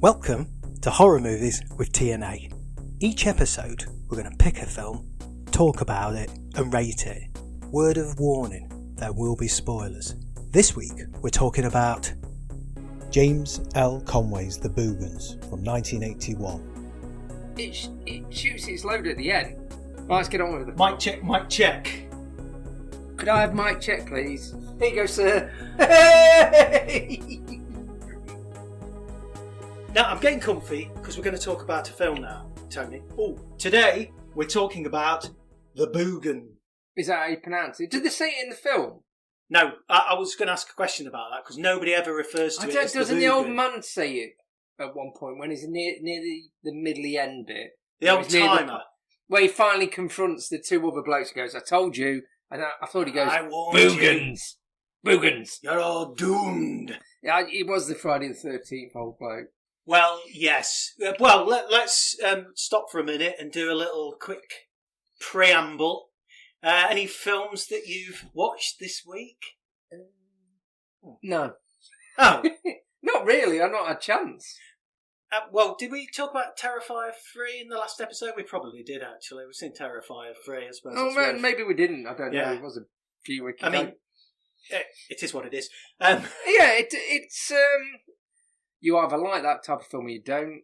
Welcome to Horror Movies with TNA. Each episode, we're going to pick a film, talk about it, and rate it. Word of warning, there will be spoilers. This week, we're talking about James L. Conway's The Boogens from 1981. It shoots its load at the end. Right, let's get on with it. Mic check, mic check. Could I have mic check, please? Here you go, sir. Hey! Now, I'm getting comfy because we're going to talk about a film now, Tony. Oh, today we're talking about The Boogens. Is that how you pronounce it? Did they say it in the film? No, I was going to ask a question about that because nobody ever refers to it as Doesn't the the old Boogens. man say it at one point when he's near the middly end bit? The old timer. Where he finally confronts the two other blokes and goes, I told you. And I thought he goes, I warned Boogens. Boogens. You're all doomed. Yeah, it was the Friday the 13th old bloke. Well, yes. Let's stop for a minute and do a little quick preamble. Any films that you've watched this week? No. Oh. Not really. I've not had a chance. Well, did we talk about Terrifier 3 in the last episode? We probably did, actually. We've seen Terrifier 3, I suppose. Oh, man, maybe we didn't. I don't know. It was a few weeks ago. I mean, it is what it is. Yeah, it's... You either like that type of film or you don't.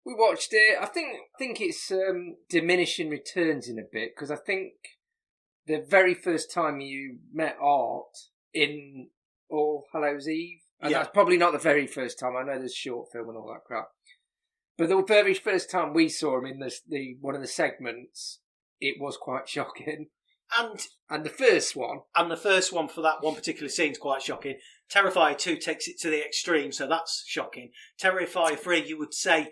We watched it. I think it's diminishing returns in a bit, because I think the very first time you met Art in All Hallows Eve, and that's probably not the very first time. I know there's a short film and all that crap. But the very first time we saw him in the one of the segments, it was quite shocking. And the first one. And the first one for that one particular scene is quite shocking. Terrifier 2 takes it to the extreme, so that's shocking. Terrifier 3, you would say,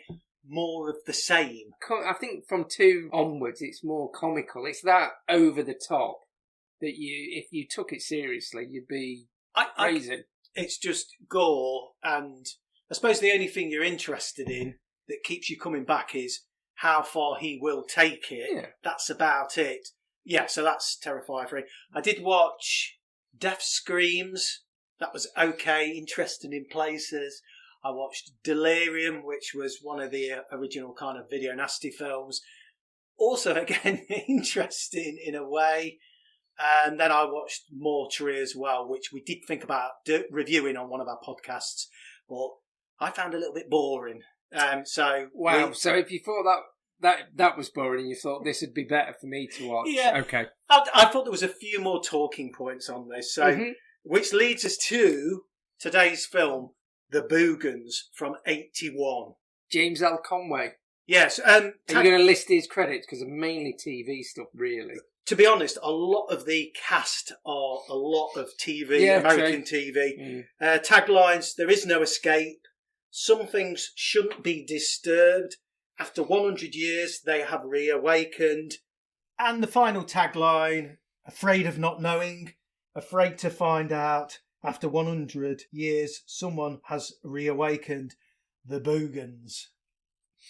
more of the same. I think from 2 onwards, it's more comical. It's that over the top that if you took it seriously, you'd be crazy. It's just gore, and I suppose the only thing you're interested in that keeps you coming back is how far he will take it. Yeah. That's about it. Yeah, so that's Terrifier 3. I did watch Death Screams. That was okay, interesting in places. I watched Delirium, which was one of the original kind of video nasty films. Also, again, interesting in a way. And then I watched Mortuary as well, which we did think about reviewing on one of our podcasts, but I found a little bit boring. So if you thought that was boring and you thought this would be better for me to watch, yeah, okay. I thought there was a few more talking points on this, which leads us to today's film, The Boogens from 81. James L. Conway. Yes. Are you going to list his credits? Because mainly TV stuff, really. To be honest, a lot of the cast are a lot of TV, American TV. Taglines, there is no escape. Some things shouldn't be disturbed. After 100 years, they have reawakened. And the final tagline, afraid of not knowing, afraid to find out. After 100 years, someone has reawakened. The Boogens.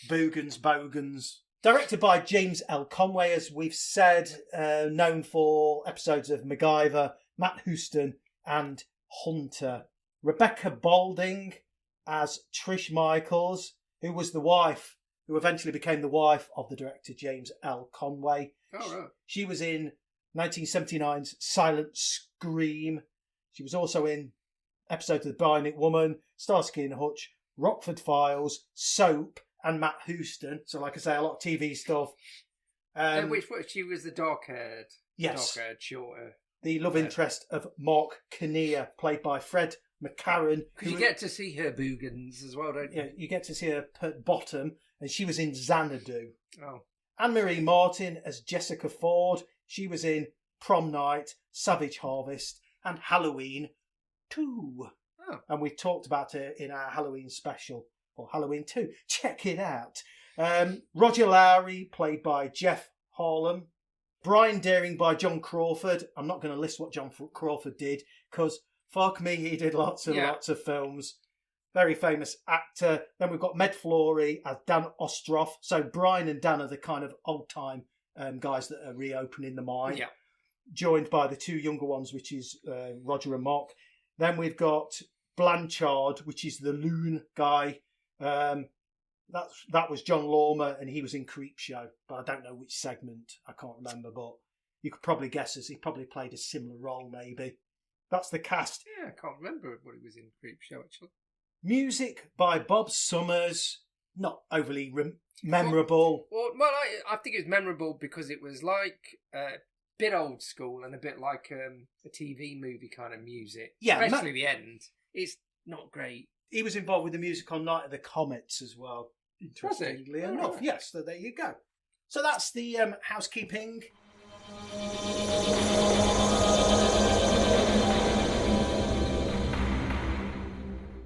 Boogens. Directed by James L. Conway, as we've said, known for episodes of MacGyver, Matt Houston and Hunter. Rebecca Balding as Trish Michaels, who was the wife, who eventually became the wife of the director James L. Conway. Oh, right. She was in 1979's Silent Scream. She was also in episodes of The Bionic Woman, Starsky and Hutch, Rockford Files, Soap, and Matt Houston. So, like I say, a lot of TV stuff. Which she was the dark-haired? Yes. Dark-haired, shorter. The love interest of Mark Kinnear, played by Fred McCarran. Because you get to see her Boogens as well, don't you? Yeah, you get to see her at bottom, and she was in Xanadu. Oh. Anne-Marie Martin as Jessica Ford. She was in Prom Night, Savage Harvest, and Halloween 2. Oh. And we talked about it in our Halloween special, or Halloween 2. Check it out. Roger Lowry, played by Jeff Harlem. Brian Deering by John Crawford. I'm not going to list what John Crawford did, because fuck me, he did lots of films. Very famous actor. Then we've got Med Flory as Dan Ostroff. So Brian and Dan are the kind of old-time guys that are reopening the mine. Yeah. Joined by the 2 younger ones, which is Roger and Mark. Then we've got Blanchard, which is the loon guy, That was John Lormer, and he was in Creepshow, but I don't know which segment. I can't remember, but you could probably guess as he probably played a similar role, maybe. That's the cast. Yeah, I can't remember what he was in Creepshow, actually. Music by Bob Summers, not overly memorable. Well, I think it was memorable because it was like a bit old school and a bit like a TV movie kind of music. Yeah, especially the end. It's not great. He was involved with the music on Night of the Comets as well, interestingly enough. Yes, so there you go. So that's the housekeeping.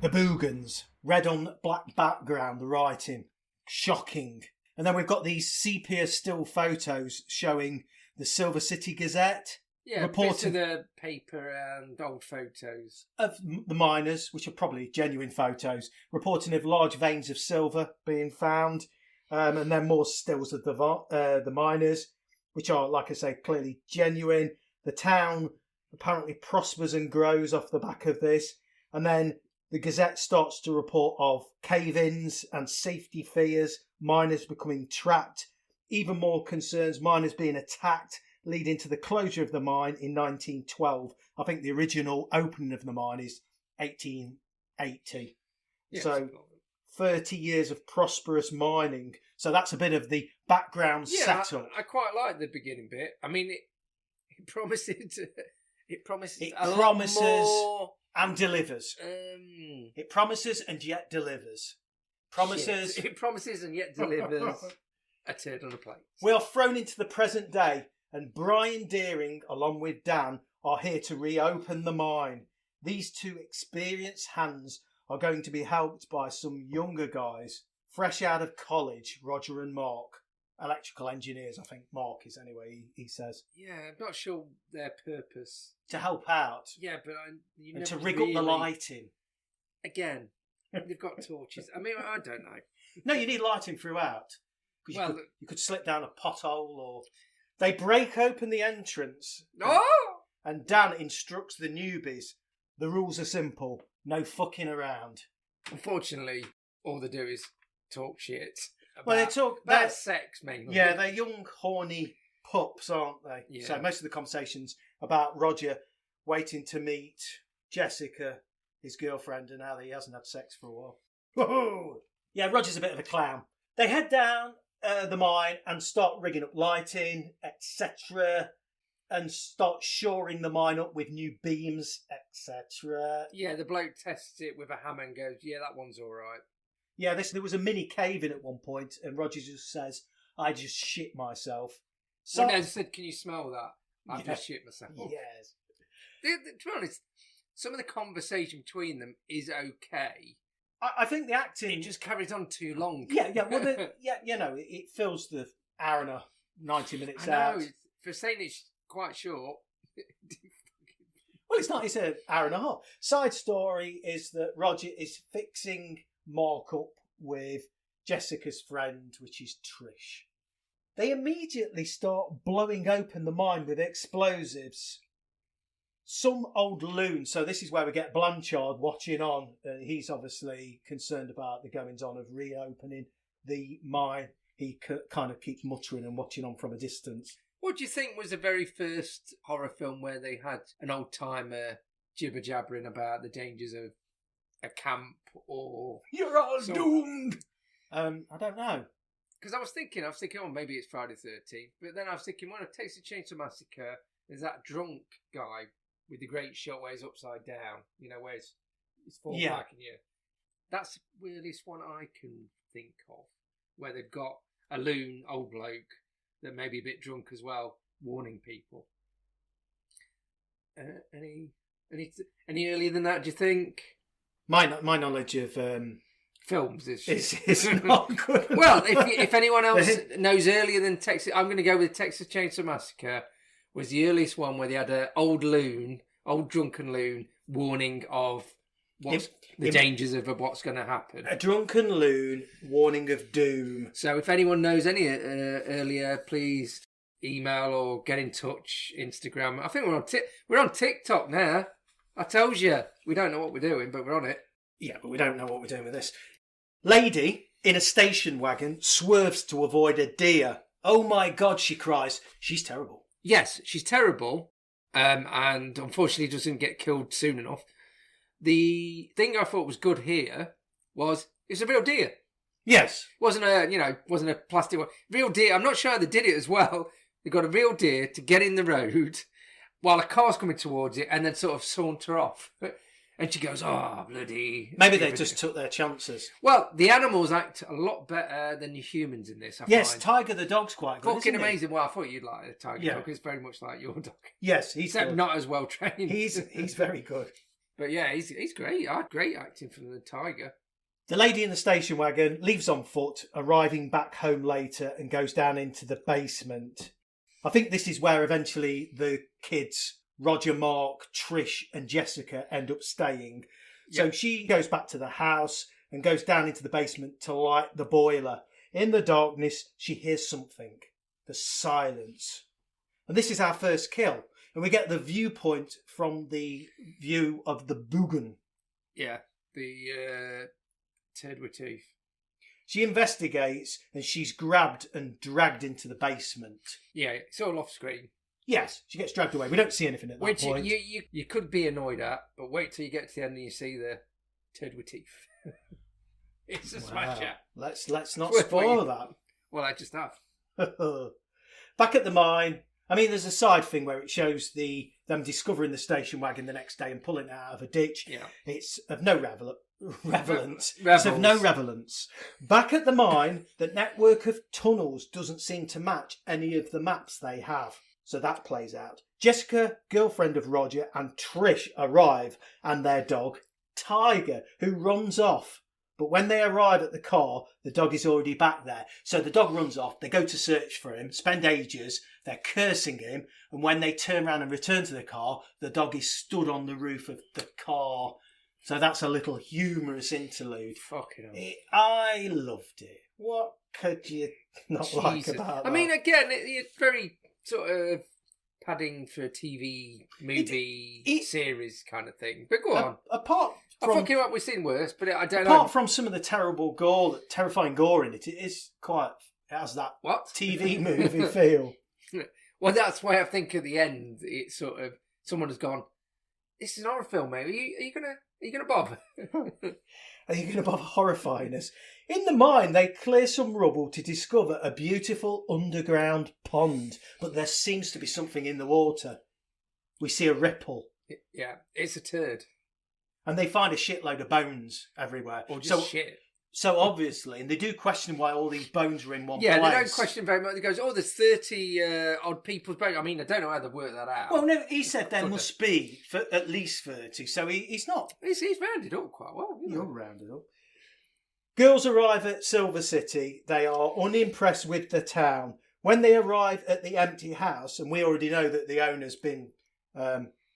The Boogens, red on black background, the writing, shocking. And then we've got these sepia still photos showing the Silver City Gazette. Yeah, bits of the paper and old photos. Of the miners, which are probably genuine photos, reporting of large veins of silver being found. And then more stills of the miners, which are, like I say, clearly genuine. The town apparently prospers and grows off the back of this. And then the Gazette starts to report of cave-ins and safety fears, miners becoming trapped, even more concerns, miners being attacked, leading to the closure of the mine in 1912. I think the original opening of the mine is 1880. Yes. So 30 years of prosperous mining. So that's a bit of the background setup. I quite like the beginning bit. I mean, it promises lot more and delivers. It promises and yet delivers. It promises and yet delivers a turd on a plate. We are thrown into the present day, and Brian Deering, along with Dan, are here to reopen the mine. These two experienced hands are going to be helped by some younger guys, fresh out of college, Roger and Mark. Electrical engineers, I think Mark is anyway, he says. Yeah, I'm not sure their purpose. To help out. Yeah, but and to rig up the lighting. Again, they've got torches. I mean, I don't know. No, you need lighting throughout. Because you could slip down a pothole or... They break open the entrance. And Dan instructs the newbies. The rules are simple. No fucking around. Unfortunately, all they do is talk shit. They talk about sex mainly. Yeah, they're young, horny pups, aren't they? Yeah. So most of the conversations about Roger waiting to meet Jessica, his girlfriend, and how he hasn't had sex for a while. Whoa! Yeah, Roger's a bit of a clown. They head down the mine and start rigging up lighting, etc., and start shoring the mine up with new beams, etc. Yeah, the bloke tests it with a hammer and goes, yeah, that one's all right. Yeah, there was a mini cave-in at one point, and Roger just says, I just shit myself. So they said, can you smell that? I just shit myself. Yes. To be honest, some of the conversation between them is okay. I think the acting... It just carries on too long. Yeah, well, it fills the hour and 90 minutes out. I know, for saying it's quite short. Well, it's not, it's an hour and a half. Side story is that Roger is fixing Mark up with Jessica's friend, which is Trish. They immediately start blowing open the mine with explosives. Some old loon, so this is where we get Blanchard watching on. He's obviously concerned about the goings-on of reopening the mine. He kind of keeps muttering and watching on from a distance. What do you think was the very first horror film where they had an old-timer jibber-jabbering about the dangers of a camp or... You're all doomed! I don't know. Because I was thinking, oh, maybe it's Friday the 13th. But then I was thinking, well, it takes a Chainsaw Massacre. There's that drunk guy with the great shot where he's upside down, where it's falling back in you. That's the weirdest one I can think of, where they've got a loon, old bloke, that may be a bit drunk as well, warning people. Any earlier than that, do you think? My knowledge of films is not good. Well, if anyone else knows earlier than Texas, I'm going to go with Texas Chainsaw Massacre. Was the earliest one where they had an old drunken loon, warning of the dangers of what's going to happen. A drunken loon, warning of doom. So if anyone knows any earlier, please email or get in touch. Instagram. I think we're on TikTok now. I told you we don't know what we're doing, but we're on it. Yeah, but we don't know what we're doing with this. Lady in a station wagon swerves to avoid a deer. Oh my God, she cries. She's terrible. Yes, she's terrible, and unfortunately doesn't get killed soon enough. The thing I thought was good here was it's a real deer. Yes. Wasn't a plastic one. Real deer. I'm not sure how they did it as well. They got a real deer to get in the road while a car's coming towards it and then sort of saunter off. And she goes, oh, bloody... Maybe they just took their chances. Well, the animals act a lot better than the humans in this, I find. Tiger the dog's quite good, Fucking isn't he? amazing. Well, I thought you'd like a tiger dog. It's very much like your dog. Yes, he's Except good. not as well trained. He's very good. But yeah, he's great. Great acting from the tiger. The lady in the station wagon leaves on foot, arriving back home later and goes down into the basement. I think this is where eventually the kids... Roger, Mark, Trish and Jessica end up staying. So she goes back to the house and goes down into the basement to light the boiler. In the darkness, she hears something. The silence. And this is our first kill. And we get the viewpoint from the view of the Boogen. Yeah, the turd with teeth. She investigates and she's grabbed and dragged into the basement. Yeah, it's all off screen. Yes, she gets dragged away. We don't see anything at that point. Which you could be annoyed at, but wait till you get to the end and you see the turd with teeth. It's a smasher. Let's not spoil that. Well, I just have. Back at the mine, I mean, there's a side thing where it shows them discovering the station wagon the next day and pulling it out of a ditch. Yeah. It's of no relevance. It's of no relevance. Back at the mine, the network of tunnels doesn't seem to match any of the maps they have. So that plays out. Jessica, girlfriend of Roger, and Trish arrive, and their dog, Tiger, who runs off. But when they arrive at the car, the dog is already back there. So the dog runs off, they go to search for him, spend ages, they're cursing him, and when they turn around and return to the car, the dog is stood on the roof of the car. So that's a little humorous interlude. Fucking hell. I loved it. What could you not like about that? I mean, again, it's very... sort of padding for a TV movie series kind of thing. But go on. Apart from... I fucking what we've seen worse, but I don't know. Apart from some of the terrifying gore in it, it is quite... It has that TV movie feel. Well, that's why I think at the end, it's sort of... Someone has gone, this is an horror film, mate. Are you gonna bother? Are you going to bother horrifying us? In the mine, they clear some rubble to discover a beautiful underground pond, but there seems to be something in the water. We see a ripple. Yeah, it's a turd. And they find a shitload of bones everywhere. Or just shit. So obviously, and they do question why all these bones are in one place. Yeah, they don't question very much. They goes, there's 30 odd people's bones. I mean, I don't know how they work that out. Well, no, he said there must be for at least 30, so he's not. He's rounded up quite well. You're rounded up. Girls arrive at Silver City. They are unimpressed with the town. When they arrive at the empty house, and we already know that the owner's been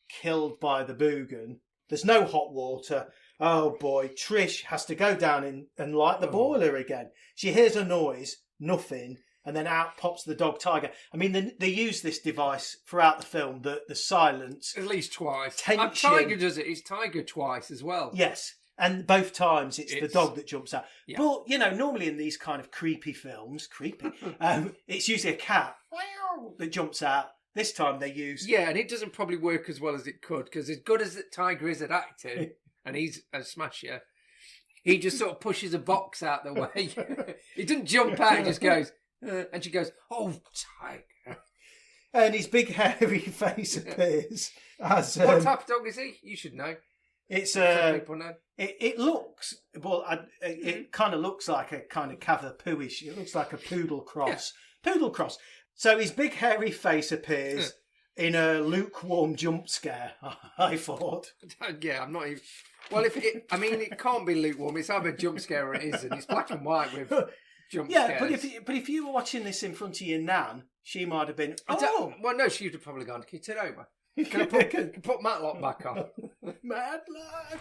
killed by the Boogen, there's no hot water. Oh boy, Trish has to go down and light the boiler again. She hears a noise, nothing, and then out pops the dog Tiger. I mean, they use this device throughout the film, the silence. At least twice. Tension. Tiger does it. It's Tiger twice as well. Yes, and both times it's the dog that jumps out. Yeah. But, normally in these kind of creepy films, it's usually a cat that jumps out. This time they use... Yeah, and it doesn't probably work as well as it could, because as good as Tiger is at acting... And he's a smasher. He just sort of pushes a box out the way. He doesn't jump out. He just goes, and she goes, "Oh, Tiger!" And his big hairy face appears as what type of dog is he? You should know. It's people know. It looks it kind of looks like a kind of Cavapooish. It looks like a poodle cross. Yeah. Poodle cross. So his big hairy face appears. In a lukewarm jump scare, I thought. Yeah, I'm not even... Well, it can't be lukewarm. It's either a jump scare or it isn't. It's black and white with jump scares. Yeah, but if you were watching this in front of your nan, she might have been... Well, no, she'd have probably gone, can you turn over? Can I put Matlock back on? Matlock!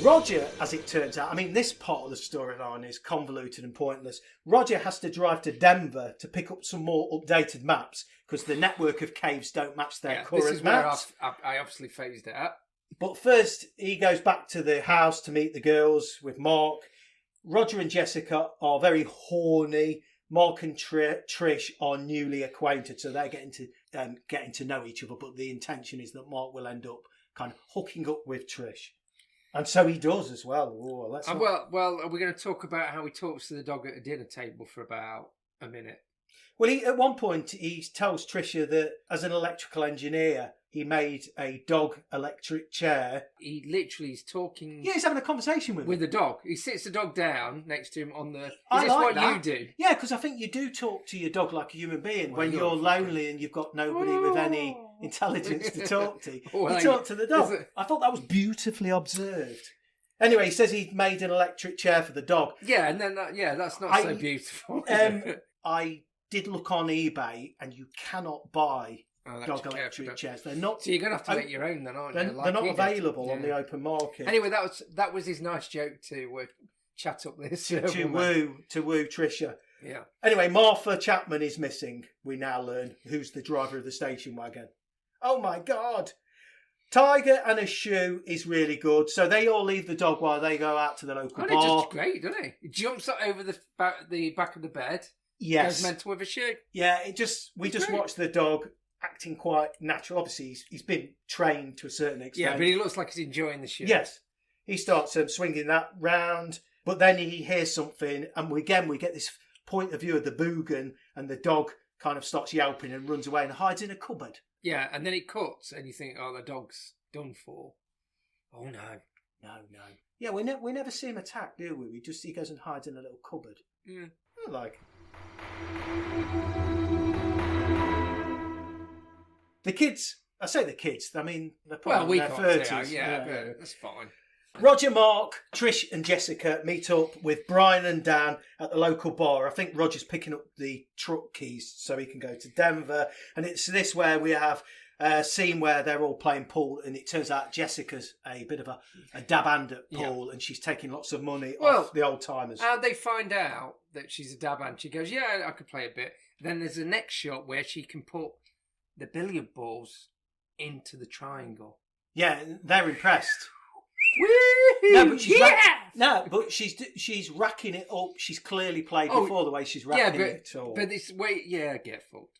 Roger, as it turns out, I mean, this part of the storyline is convoluted and pointless. Roger has to drive to Denver to pick up some more updated maps because the network of caves don't match their current this is maps. where I obviously phased it up. But first, he goes back to the house to meet the girls with Mark. Roger and Jessica are very horny. Mark and Trish are newly acquainted, so they're getting to know each other. But the intention is that Mark will end up kind of hooking up with Trish. And so he does as well. Well, are we going to talk about how he talks to the dog at a dinner table for about a minute? Well, at one point, he tells Tricia that as an electrical engineer, he made a dog electric chair. He literally is talking... Yeah, he's having a conversation with the dog. He sits the dog down next to him on the... I this like what that. you do? Yeah, because I think you do talk to your dog like a human being when you're lonely and you've got nobody with any intelligence to talk to. You talk to the dog. I thought that was beautifully observed. Anyway, he says he made an electric chair for the dog. Yeah, and then that's not so beautiful. I did look on eBay, and you cannot buy dog electric chairs. They're not. So you're going to have to make your own, then, aren't you? They're not available on the open market. Anyway, that was his nice joke to chat up this to woo Tricia. Yeah. Anyway, Martha Chapman is missing. We now learn who's the driver of the station wagon. Oh my God! Tiger and a shoe is really good. So they all leave the dog while they go out to the local bar. It's just great, doesn't he? He jumps over the back of the bed. Yes. Goes mental with a shoe. Yeah, we just watch the dog acting quite natural. Obviously, he's been trained to a certain extent. Yeah, but he looks like he's enjoying the shoe. Yes. He starts swinging that round, but then he hears something, and we get this point of view of the Boogen, and the dog kind of starts yelping and runs away and hides in a cupboard. Yeah, and then it cuts, and you think, oh, the dog's done for. Oh, no. No. Yeah, we never see him attack, do we? He goes and hides in a little cupboard. Yeah. I like it. The kids, I say the kids, I mean, they're probably in their 30s. Yeah, that's fine. Roger, Mark, Trish and Jessica meet up with Brian and Dan at the local bar. I think Roger's picking up the truck keys so he can go to Denver. And it's this where we have a scene where they're all playing pool, and it turns out Jessica's a bit of a dab hand at pool, and she's taking lots of money off the old timers. How'd they find out that she's a dab hand? She goes, yeah, I could play a bit. Then there's a next shot where she can put the billiard balls into the triangle. Yeah, they're impressed. But she's racking it up. She's clearly played before the way she's racking it. But this way, get fucked.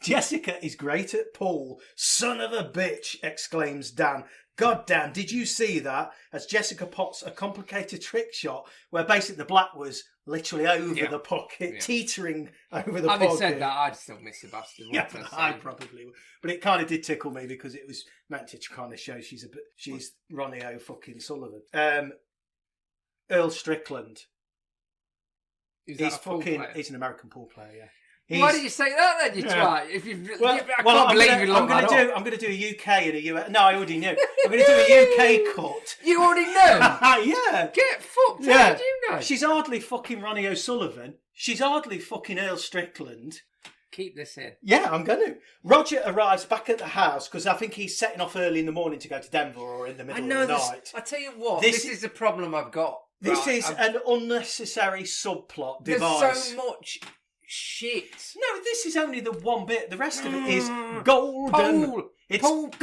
Jessica is great at pool. Son of a bitch! Exclaims Dan. God damn! Did you see that? As Jessica pots a complicated trick shot where basically the black was literally over the pocket, teetering over the pocket. Having said that, I'd still miss the bastard. Yeah, I probably would. But it kind of did tickle me because it was meant to kind of show she's Ronnie O. fucking Sullivan. Earl Strickland. He's an American pool player, yeah. Why did you say that then, you twat? I'm going to do a UK and a US. No, I already knew. I'm going to do a UK cut. You already know? Yeah. Get fucked. Yeah. How did you know? She's hardly fucking Ronnie O'Sullivan. She's hardly fucking Earl Strickland. Keep this in. Yeah, I'm going to. Roger arrives back at the house because I think he's setting off early in the morning to go to Denver or in the middle of the night. I tell you what, this is the problem I've got. This is an unnecessary subplot device. There's so much shit. No, this is only the one bit. The rest of it is golden. It's golden.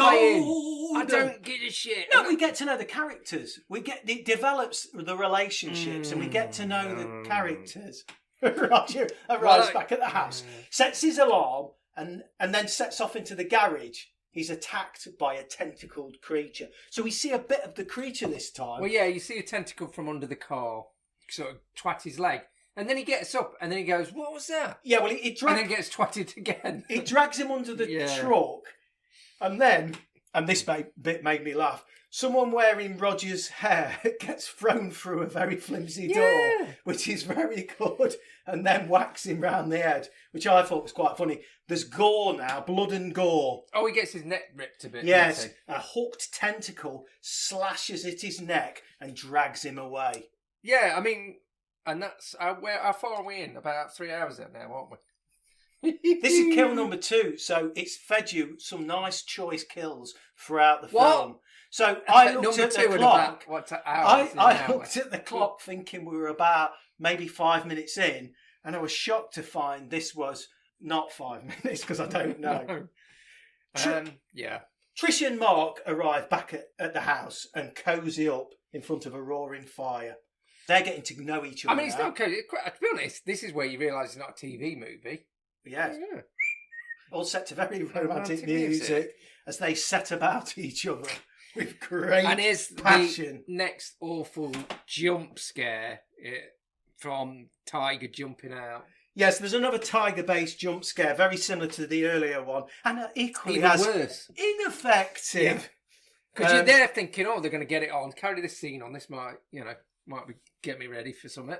I don't give a shit. No, we get to know the characters. It develops the relationships, and we get to know the characters. Roger arrives back at the house, sets his alarm, and then sets off into the garage. He's attacked by a tentacled creature. So we see a bit of the creature this time. Well, yeah, you see a tentacle from under the car sort of twat his leg. And then he gets up and then he goes, what was that? Yeah, well, and then gets twatted again. It drags him under the truck. And then, and this bit made me laugh, someone wearing Roger's hair gets thrown through a very flimsy door, which is very good, and then whacks him round the head, which I thought was quite funny. There's gore now, blood and gore. Oh, he gets his neck ripped a bit. Yes, a hooked tentacle slashes at his neck and drags him away. Yeah, I mean... And that's how far are we in? About 3 hours in now, aren't we? This is kill number 2, so it's fed you some nice choice kills throughout the film. So I looked Number at the two clock. I looked at the clock thinking we were about maybe 5 minutes in, and I was shocked to find this was not 5 minutes because I don't know. Yeah. Trish and Mark arrive back at the house and cosy up in front of a roaring fire. They're getting to know each other. I mean, it's not cozy. To be honest, this is where you realise it's not a TV movie. Yes. Yeah. All set to very romantic music as they set about each other with great and here's passion. The next awful jump scare from Tiger jumping out. Yes, there's another tiger-based jump scare, very similar to the earlier one, and equally even as worse, ineffective. Because you're there thinking, oh, they're going to get it on, carry this scene on. This might be get me ready for something.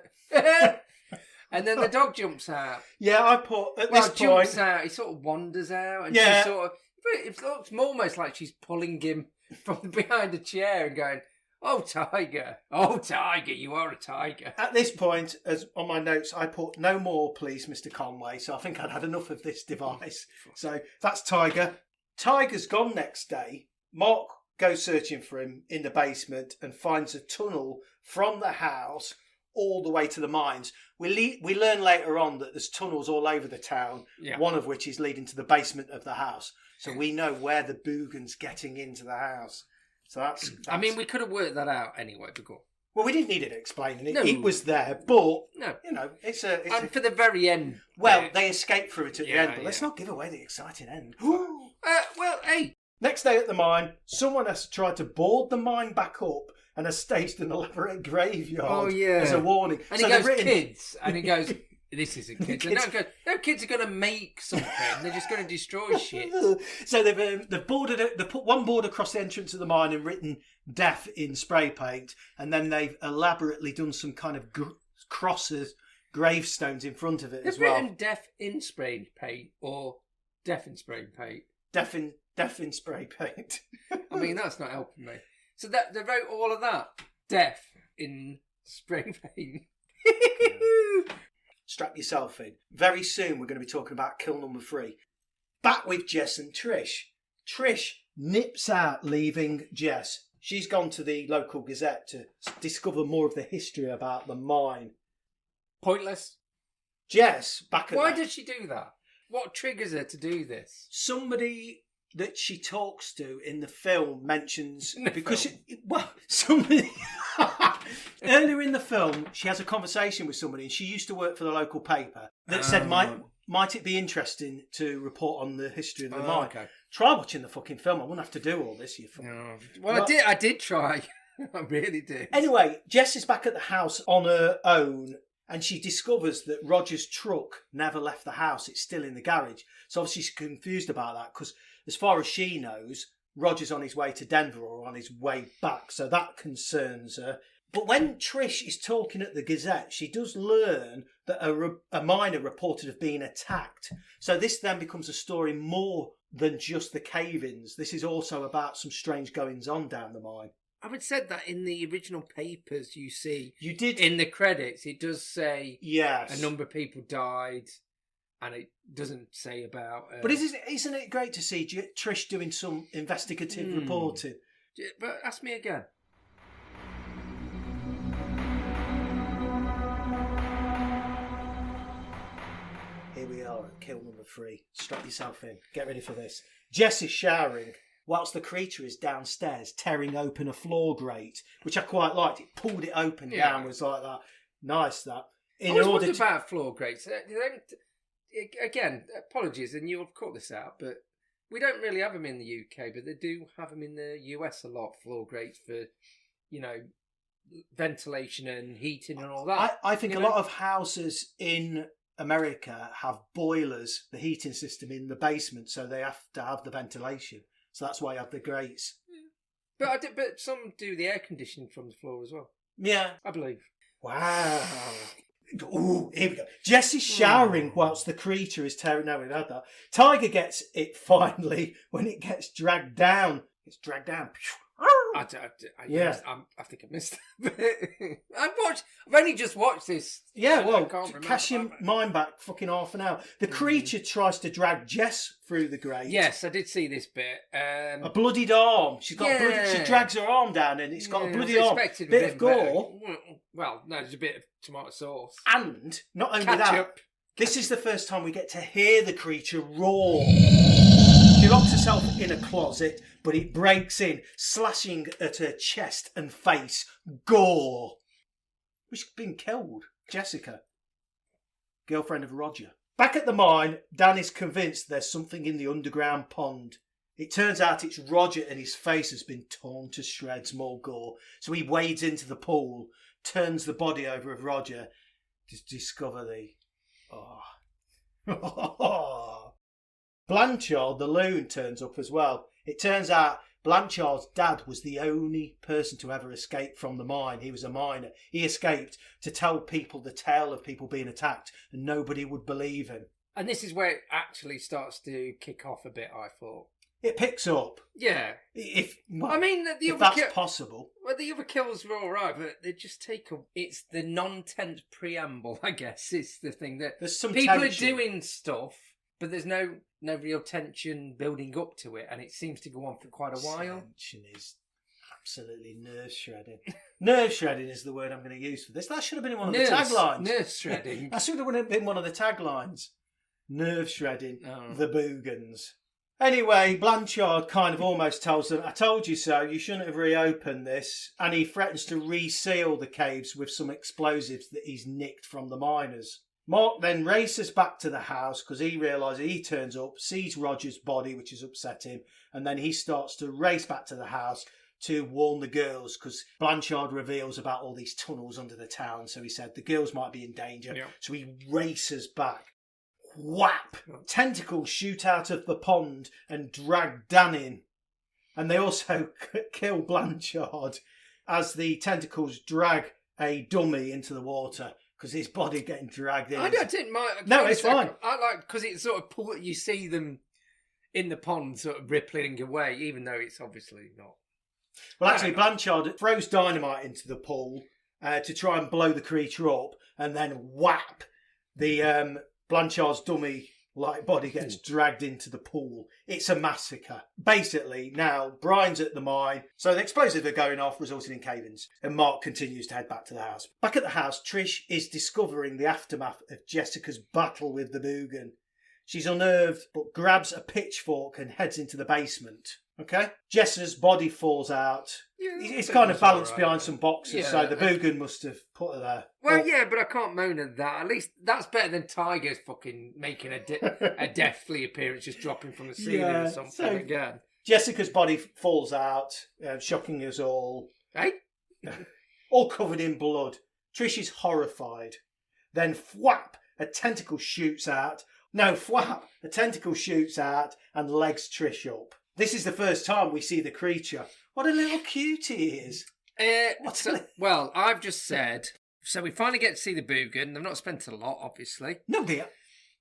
And then the dog jumps out. Yeah, I put at this point. Jumps out. He sort of wanders out, and she sort of. It looks almost like she's pulling him from behind a chair and going, "Oh, tiger! Oh, tiger! You are a tiger." At this point, as on my notes, I put no more, please, Mr. Conway. So I think I'd had enough of this device. So that's Tiger. Tiger's gone next day. Mark goes searching for him in the basement and finds a tunnel from the house all the way to the mines. We learn later on that there's tunnels all over the town, one of which is leading to the basement of the house. So we know where the Boogens getting into the house. So that's I mean, we could have worked that out anyway, but go on. Well, we didn't need it explaining. It, No. it was there, but No. you know, it's And for the very end. well, they escape through it at the end, but let's yeah. not give away the exciting end. Well, hey. Next day at the mine, someone has tried to board the mine back up and has staged an elaborate graveyard as a warning. And So he they've goes, written- kids. And he goes, this isn't kids. And no kids are going to make something. They're just going to destroy shit. So they've boarded it. They put one board across the entrance of the mine and written "death" in spray paint, and then they've elaborately done some kind of crosses, gravestones in front of it as They've well. written death in spray paint or death in spray paint. Death in spray paint. I mean, that's not helping me. So that they wrote all of that. Death in spray paint. Strap yourself in. Very soon we're going to be talking about kill number 3. Back with Jess and Trish. Trish nips out, leaving Jess. She's gone to the local Gazette to discover more of the history about the mine. Pointless. Jess, back at Why did she do that? What triggers her to do this? somebody that she talks to in the film mentions In the because film? somebody earlier in the film she has a conversation with somebody, and she used to work for the local paper that said might it be interesting to report on the history of the mine. Okay. Try watching the fucking film. I wouldn't have to do all this. Well, I did try. I really did. Anyway, Jess is back at the house on her own, and she discovers that Roger's truck never left the house. It's still in the garage. So obviously she's confused about that because as far as she knows, Roger's on his way to Denver or on his way back. So that concerns her. But when Trish is talking at the Gazette, she does learn that a miner reported of being attacked. So this then becomes a story more than just the cave-ins. This is also about some strange goings-on down the mine. I would said that in the original papers you see. You did in the credits. It does say yes, a number of people died, and it doesn't say about. But isn't it great to see Trish doing some investigative reporting? But ask me again. Here we are at kill number 3. Strap yourself in. Get ready for this. Jess is showering whilst the creature is downstairs tearing open a floor grate, which I quite liked. It pulled it open downwards like that. Nice, that. I always wondered about floor grates. Again, apologies, and you'll cut this out, but we don't really have them in the UK, but they do have them in the US a lot, floor grates for, ventilation and heating and all that. I think a lot of houses in America have boilers, the heating system in the basement, so they have to have the ventilation. So that's why I have the grates. Yeah. But some do the air conditioning from the floor as well. Yeah. I believe. Wow. Ooh, here we go. Jess is showering whilst the creature is tearing. No, we've had that. Tiger gets it finally when it gets dragged down. It's dragged down. Yeah. I think I missed that bit. I've only just watched this. Yeah, well, I can't remember. cash your mind back fucking half an hour. The creature tries to drag Jess through the grate. Yes, I did see this bit. A bloodied arm. She drags her arm down and it's got a bloody arm. Bit of gore. Well, no, there's a bit of tomato sauce. And not only Ketchup. that, this is the first time we get to hear the creature roar. She locks herself in a closet, but it breaks in, slashing at her chest and face. Gore. She's been killed. Jessica, girlfriend of Roger. Back at the mine, Dan is convinced there's something in the underground pond. It turns out it's Roger and his face has been torn to shreds. More gore. So he wades into the pool, turns the body over of Roger to discover the... Blanchard, the loon, turns up as well. It turns out Blanchard's dad was the only person to ever escape from the mine. He was a miner. He escaped to tell people the tale of people being attacked, and nobody would believe him. And this is where it actually starts to kick off a bit, I thought. It picks up. Yeah. If that's possible. Well, the other kills were all right, but they just it's the non-tent preamble, I guess, is the thing that there's some people tension. Are doing stuff, but there's no real tension building up to it, and it seems to go on for quite a while. Tension is absolutely nerve-shredding. Nerve-shredding is the word I'm going to use for this. That should have been one of the taglines. Nerve-shredding. That should have been one of the taglines. Nerve-shredding. The Boogens. Anyway, Blanchard kind of almost tells them, I told you so, you shouldn't have reopened this. And he threatens to reseal the caves with some explosives that he's nicked from the miners. Mark then races back to the house because he realises he turns up, sees Roger's body, which has upset him, and then he starts to race back to the house to warn the girls because Blanchard reveals about all these tunnels under the town. So he said the girls might be in danger. Yeah. So he races back. Whap! Tentacles shoot out of the pond and drag Dan in. And they also kill Blanchard as the tentacles drag a dummy into the water because his body getting dragged in. I didn't mind. No, it's fine. I like because it sort of you see them in the pond sort of rippling away, even though it's obviously not. Well, actually, Blanchard throws dynamite into the pool to try and blow the creature up, and then whap! The Blanchard's dummy body gets dragged into the pool. It's a massacre. Basically, now Brian's at the mine, so the explosives are going off, resulting in cave-ins, and Mark continues to head back to the house. Back at the house, Trish is discovering the aftermath of Jessica's battle with the Boogen. She's unnerved, but grabs a pitchfork and heads into the basement. Okay? Jessica's body falls out. Yeah, it's kind of balanced behind some boxes, so the Boogen must have put her there. Well, yeah, but I can't moan at that. At least that's better than Tiger's fucking making a deathly appearance, just dropping from the ceiling or something again. Jessica's body falls out, shocking us all. Hey? All covered in blood. Trish is horrified. Then, whap! A tentacle shoots out. No, whap! A tentacle shoots out and legs Trish up. This is the first time we see the creature. What a little cutie he is. Well, I've just said... So we finally get to see the Boogen. They've not spent a lot, obviously. No, dear.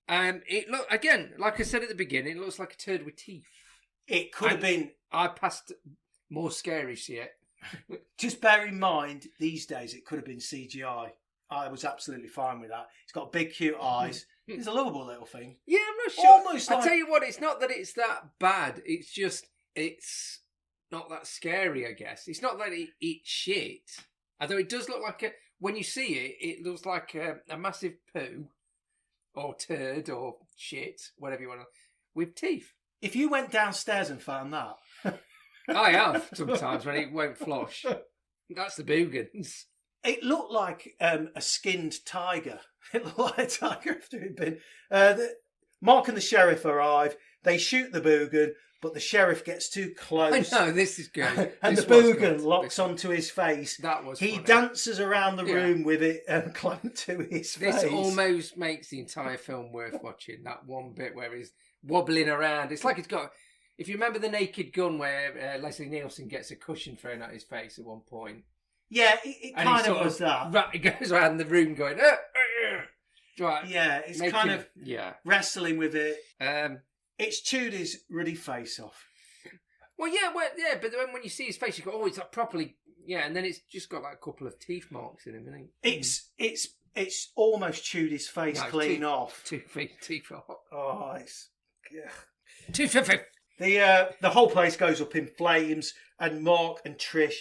It look again, like I said at the beginning, it looks like a turd with teeth. It could have been... I passed more scary shit. Just bear in mind, these days, it could have been CGI. I was absolutely fine with that. It's got big, cute eyes. It's a lovable little thing. Yeah, I'm not sure. Almost I'll tell you what, it's not that it's that bad. It's just, it's not that scary, I guess. It's not that it eats shit. Although it does look like when you see it, it looks like a massive poo or turd or shit, whatever you want to, with teeth. If you went downstairs and found that. I have sometimes when it won't flush. That's the Boogens. It looked like a skinned tiger. It looked like a tiger after it had been. Mark and the sheriff arrive. They shoot the Boogen, but the sheriff gets too close. I know, this is good. And the Boogen locks onto his face. That was He funny. Dances around the room with it clamped to his face. This almost makes the entire film worth watching. That one bit where he's wobbling around. It's like it's got... If you remember The Naked Gun where Leslie Nielsen gets a cushion thrown at his face at one point. Yeah, it kind of was that. He goes around the room going... Right. Yeah, it's kind of wrestling with it. It's chewed his ruddy face off. Well, yeah, but then when you see his face, you go, oh, it's like properly, yeah, and then it's just got like a couple of teeth marks in him, isn't it? It's almost chewed his face clean off. Teeth off. Oh, it's... Teeth. The whole place goes up in flames, and Mark and Trish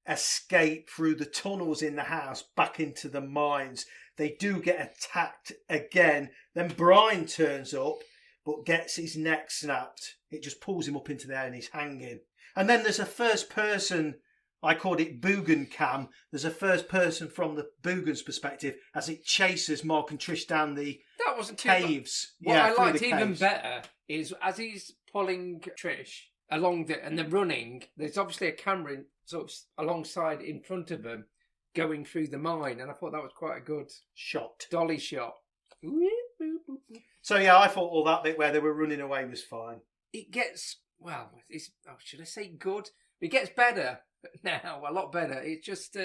escape through the tunnels in the house back into the mines. They do get attacked again. Then Brian turns up, but gets his neck snapped. It just pulls him up into there and he's hanging. And then there's a first person, I called it Boogen cam. There's a first person from the Boogens perspective as it chases Mark and Trish down the caves. What I liked even better is as he's pulling Trish along and they're running, there's obviously a camera sort of alongside in front of them going through the mine, and I thought that was quite a good shot. Dolly shot. So yeah, I thought all that bit where they were running away was fine. It gets, should I say good? It gets better now, a lot better. It's just...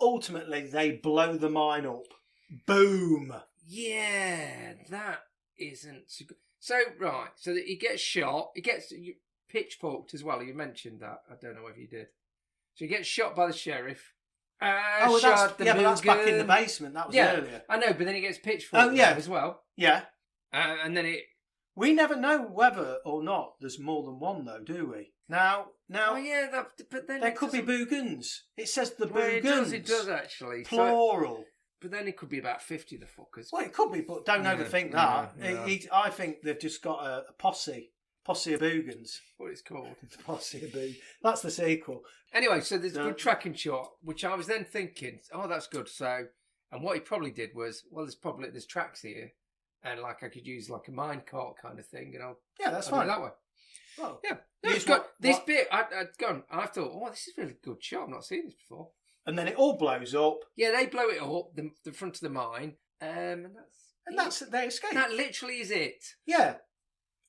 Ultimately, they blow the mine up. Boom! Yeah, that isn't so good. So, right, so he gets shot. He gets pitchforked as well. You mentioned that. I don't know if you did. So he gets shot by the sheriff. But that's back in the basement. That was earlier. I know, but then he gets pitchforked as well. Yeah. And then we never know whether or not there's more than one, though, do we? Now. Oh yeah, but then there could be Boogens. It says the Boogens. It does actually. Plural. But then it could be about 50 the fuckers. Well, it could be, but don't overthink that. Yeah. I think they've just got a posse of Boogens. What it's called? The posse of Boogens. That's the sequel. Anyway, so there's a good tracking shot, which I was then thinking, oh, that's good. So, and what he probably did was, well, there's tracks here, and like I could use like a minecart kind of thing, and I'll that's fine that way. Well, yeah, it's good. This bit, I'd gone. I thought, oh, this is a really good shot. I've not seen this before. And then it all blows up. Yeah, they blow it up, the front of the mine, and that's their escape. That literally is it. Yeah.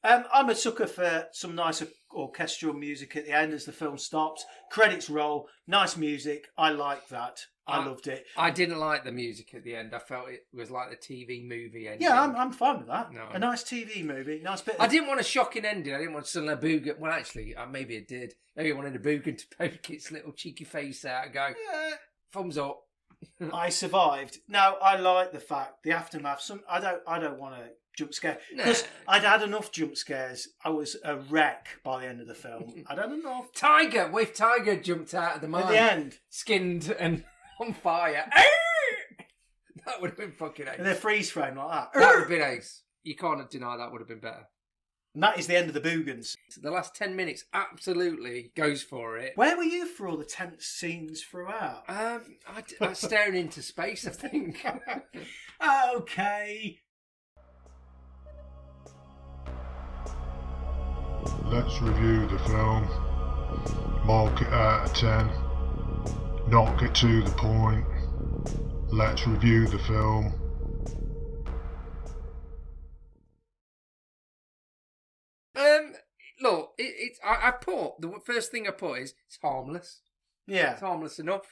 I'm a sucker for some nice orchestral music at the end as the film stops. Credits roll. Nice music. I like that. I loved it. I didn't like the music at the end. I felt it was like the TV movie ending. Yeah, I'm fine with that. No. A nice TV movie. Nice bit. I didn't want a shocking ending. I didn't want suddenly a Boogen. Well, actually, maybe it did. Maybe I wanted a Boogen to poke its little cheeky face out and go, thumbs up. I survived. Now, I like the fact, the aftermath. I don't want to jump scare. Because I'd had enough jump scares. I was a wreck by the end of the film. I'd had enough. If Tiger jumped out of the mine. At the end. Skinned and on fire. That would have been fucking ace. In a freeze frame like that. That would have been ace. You can't deny that would have been better. And that is the end of the Boogens. The last 10 minutes absolutely goes for it. Where were you for all the tense scenes throughout? I was staring into space, I think. Okay. Let's review the film. Mark it out of 10. Not get to the point. Let's review the film. Look, I put the first thing I put is it's harmless. Yeah, it's harmless enough.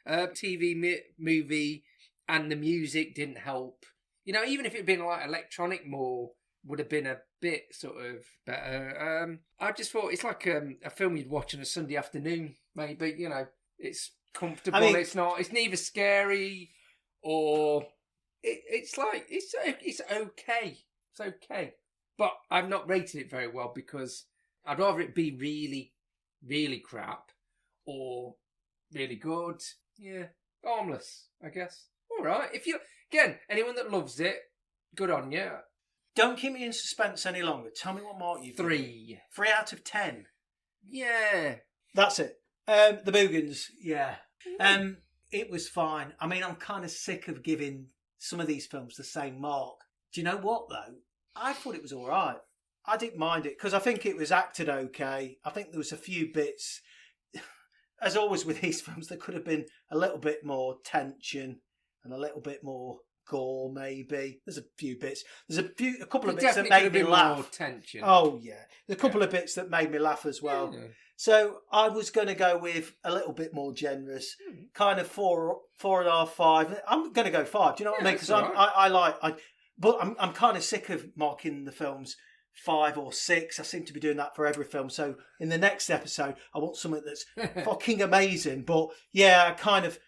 TV movie and the music didn't help. You know, even if it had been like electronic more, would have been a bit sort of better. I just thought it's like a film you'd watch on a Sunday afternoon, maybe. You know, it's comfortable. I mean, it's not. It's neither scary or it's like it's okay. It's okay. But I've not rated it very well because I'd rather it be really, really crap or really good. Yeah, harmless, I guess. All right. Anyone that loves it, good on you. Don't keep me in suspense any longer. Tell me what mark you've 3. 3 out of 10. Yeah. That's it. The Boogens, yeah. It was fine. I mean, I'm kind of sick of giving some of these films the same mark. Do you know what, though? I thought it was all right. I didn't mind it because I think it was acted okay. I think there was a few bits, as always with these films, there could have been a little bit more tension and a little bit more gore, maybe. There's a few bits. There's a couple of bits that made me laugh. More tension. Oh yeah, there's a couple of bits that made me laugh as well. Yeah. So I was going to go with a little bit more generous, kind of 4.5, 5. I'm going to go 5. Do you know what I mean? Because but I'm kind of sick of marking the films 5 or 6. I seem to be doing that for every film. So in the next episode, I want something that's fucking amazing. But yeah, kind of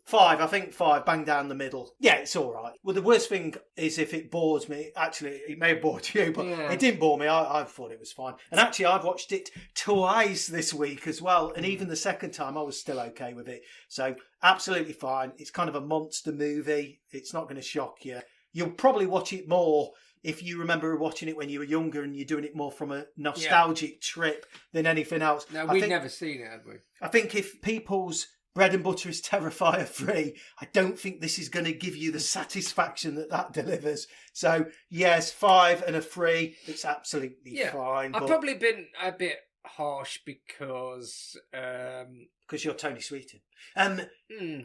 5. I think 5, bang down the middle. Yeah, it's all right. Well, the worst thing is if it bores me. Actually, it may have bored you, but it didn't bore me. I thought it was fine. And actually, I've watched it twice this week as well. And even the second time, I was still okay with it. So absolutely fine. It's kind of a monster movie. It's not going to shock you. You'll probably watch it more if you remember watching it when you were younger and you're doing it more from a nostalgic trip than anything else. No, we've never seen it, have we? I think if people's bread and butter is Terrifier 3, I don't think this is going to give you the satisfaction that delivers. So, yes, 5 and a 3, it's absolutely fine. I've probably been a bit harsh because you're Tony Sweetin.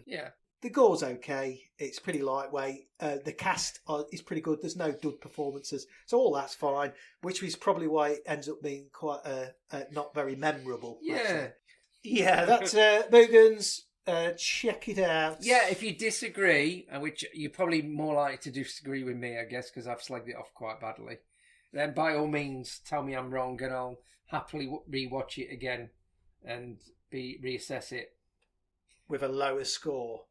Yeah. The gore's okay. It's pretty lightweight. The cast is pretty good. There's no dud performances. So all that's fine, which is probably why it ends up being quite not very memorable. Yeah. Yeah, that's Boogens. Check it out. Yeah, if you disagree, and which you're probably more likely to disagree with me, I guess, because I've slagged it off quite badly, then by all means tell me I'm wrong and I'll happily rewatch it again and reassess it. With a lower score.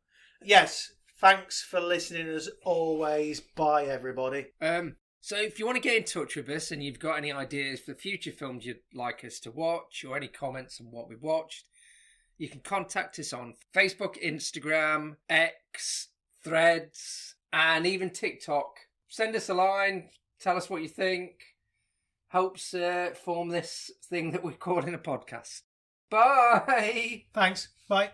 Yes, thanks for listening as always. Bye, everybody. So if you want to get in touch with us and you've got any ideas for future films you'd like us to watch or any comments on what we've watched, you can contact us on Facebook, Instagram, X, Threads, and even TikTok. Send us a line, tell us what you think. Helps form this thing that we're calling a podcast. Bye! Thanks. Bye.